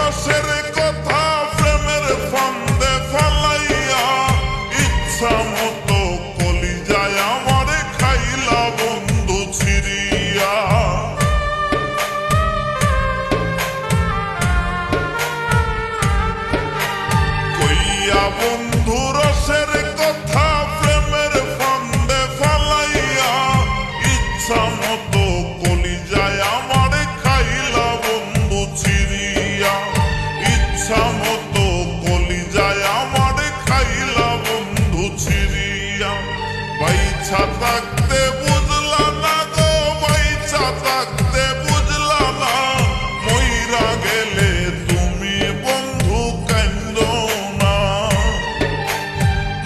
রসের কথা প্রেমের ফান্দে ফালাইয়া ইচ্ছা মতো কলিজায় আমার খাইলা বন্ধু ছিড়িয়া। কইয়া বন্ধু রসের কথা প্রেমের ফান্দে ফালাইয়া ইচ্ছা মতো কলিজায় আমার খাইলা বন্ধু ছিড়িয়া। ইচ্ছা মতো কলিজায় আমার খাইলা বন্ধু ছিড়িয়া। বাইছা থাকতে বুঝলা না গো, বাইছা থাকতে বুঝলা না, মইরা গেলে তুমি বন্ধু কান্দো না।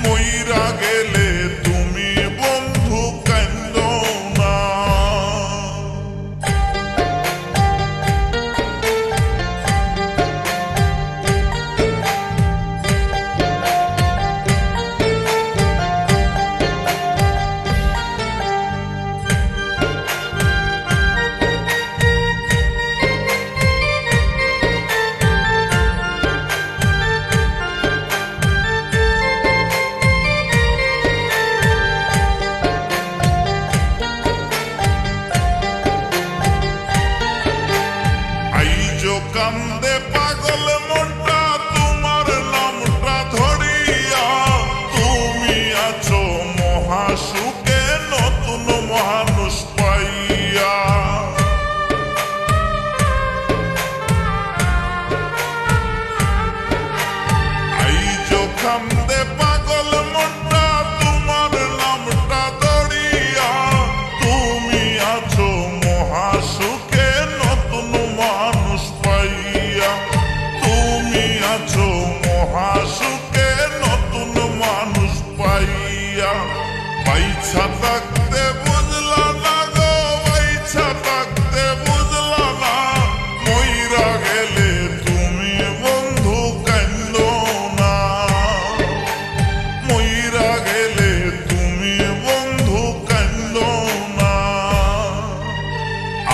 মইরা গেলে তুমি বন্ধু কান্দো না। কান্দে পাগল মনটা তোমার নামটা ধরিয়া। তুমি আছো মহাসুখে নতুন মানুষ পাইয়া। আইজো কান্দে পাগল মনটা তোমার নামটা ধরিয়া। তুমি আছো মহাসুখে নতুন মানুষ পাইয়া। তুমি আছো মহাসুখে নতুন মানুষ পাইয়া। বাইছা থাকতে বুঝলা না গো, বাইছা থাকতে বুঝলা না, মইরা গেলে তুমি বন্ধু কান্দো না। মইরা গেলে তুমি বন্ধু কান্দো না।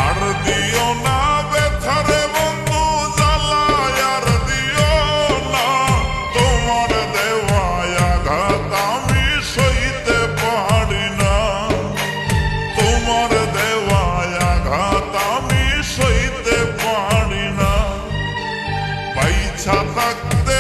আর দিও না ব্যথারে বন্ধু জ্বালায়, আর দিও না, তোমার দেওয়ায় আঘাত আমি সইতে পারি না। তোমার দেওয়ায় আঘাত আমি সইতে পারি না। বাইছা থাকতে